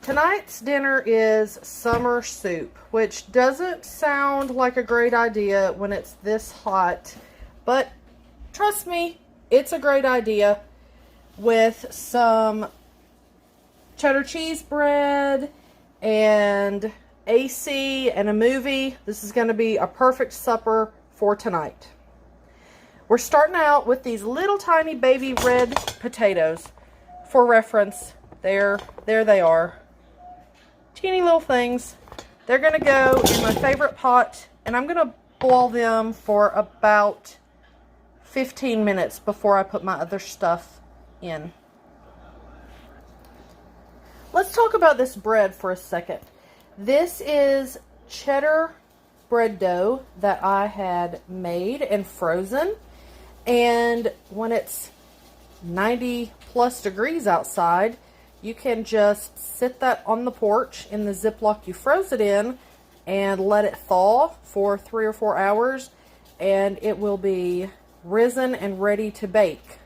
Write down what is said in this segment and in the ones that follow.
Tonight's dinner is summer soup, which doesn't sound like a great idea when it's this hot, but trust me, it's a great idea with some cheddar cheese bread and AC and a movie. This is going to be a perfect supper for tonight. We're starting out with these little tiny baby red potatoes. For reference, there they are. Teeny little things. They're going to go in my favorite pot, and I'm going to boil them for about 15 minutes before I put my other stuff in. Let's talk about this bread for a second. This is cheddar bread dough that I had made and frozen. And when it's 90 plus degrees outside, you can just sit that on the porch in the Ziploc you froze it in and let it thaw for 3 or 4 hours, and it will be risen and ready to bake.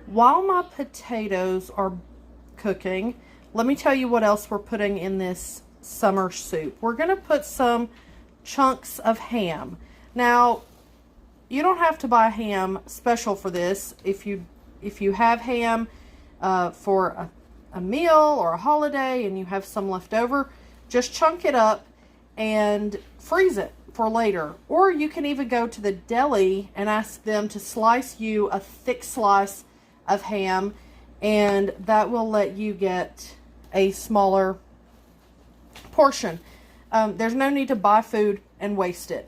While my potatoes are cooking, let me tell you what else we're putting in this summer soup. We're going to put some chunks of ham. Now, you don't have to buy ham special for this. If you have ham for a meal or a holiday and you have some left over, just chunk it up and freeze it for later. Or you can even go to the deli and ask them to slice you a thick slice of ham, and that will let you get a smaller portion. There's no need to buy food and waste it.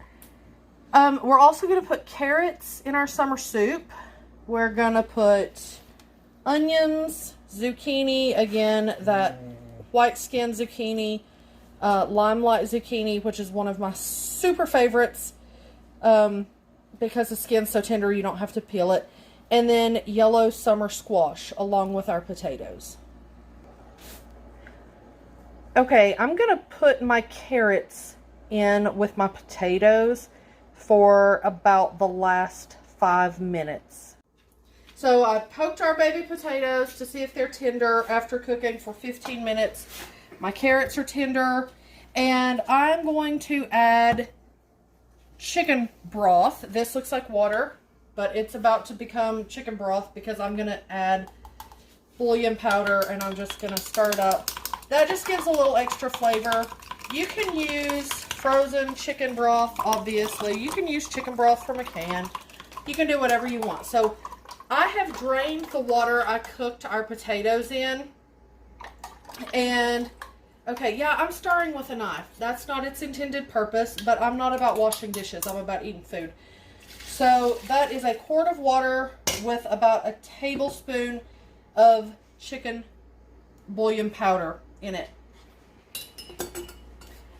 We're also going to put carrots in our summer soup. We're going to put onions, zucchini, again, that white skin zucchini, limelight zucchini, which is one of my super favorites because the skin's so tender you don't have to peel it. And then yellow summer squash along with our potatoes. Okay, I'm going to put my carrots in with my potatoes for about the last 5 minutes. So I poked our baby potatoes to see if they're tender after cooking for 15 minutes. My carrots are tender, and I'm going to add chicken broth. This looks like water, but it's about to become chicken broth because I'm going to add bouillon powder, and I'm just going to stir it up. That just gives a little extra flavor. You can use frozen chicken broth, obviously. You can use chicken broth from a can. You can do whatever you want. So I have drained the water I cooked our potatoes in. And, okay, yeah, I'm stirring with a knife. That's not its intended purpose, but I'm not about washing dishes. I'm about eating food. So that is a quart of water with about a tablespoon of chicken bouillon powder in it.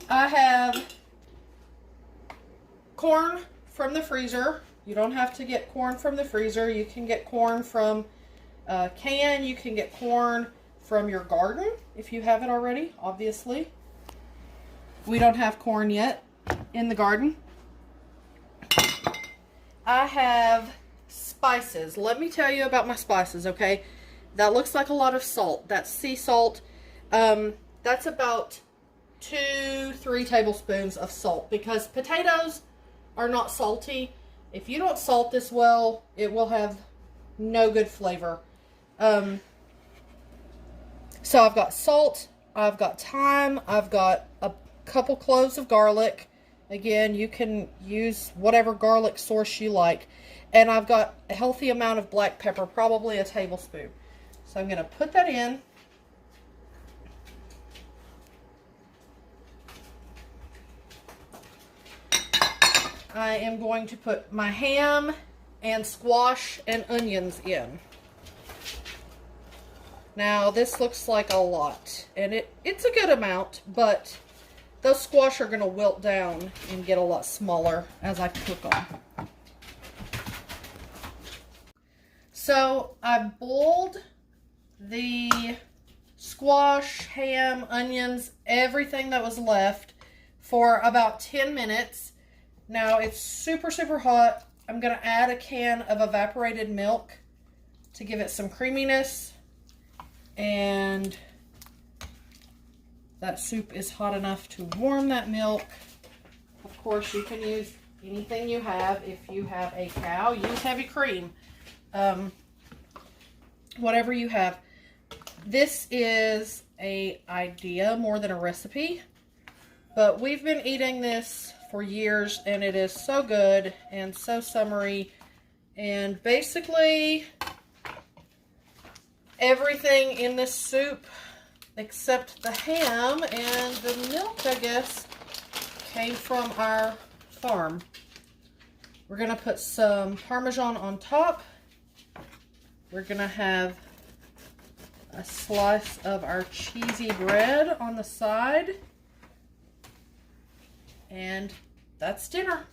I have corn from the freezer. You don't have to get corn from the freezer. You can get corn from a can. You can get corn from your garden if you have it already, obviously. We don't have corn yet in the garden. I have spices. Let me tell you about my spices, okay? That looks like a lot of salt. That's sea salt. That's about 2-3 tablespoons of salt because potatoes are not salty. If you don't salt this well, it will have no good flavor. So I've got salt, I've got thyme, I've got a couple cloves of garlic. Again, you can use whatever garlic sauce you like. And I've got a healthy amount of black pepper, probably a tablespoon. So I'm going to put that in. I am going to put my ham and squash and onions in. Now, this looks like a lot, and it's a good amount, but those squash are going to wilt down and get a lot smaller as I cook them. So, I boiled the squash, ham, onions, everything that was left for about 10 minutes. Now, it's super, super hot. I'm going to add a can of evaporated milk to give it some creaminess. and that soup is hot enough to warm that milk. Of course, you can use anything you have. If you have a cow, use heavy cream. Whatever you have. This is an idea more than a recipe, but we've been eating this for years, and it is so good and so summery. And basically, everything in this soup except the ham and the milk, I guess, came from our farm. We're going to put some Parmesan on top. We're going to have a slice of our cheesy bread on the side. And that's dinner.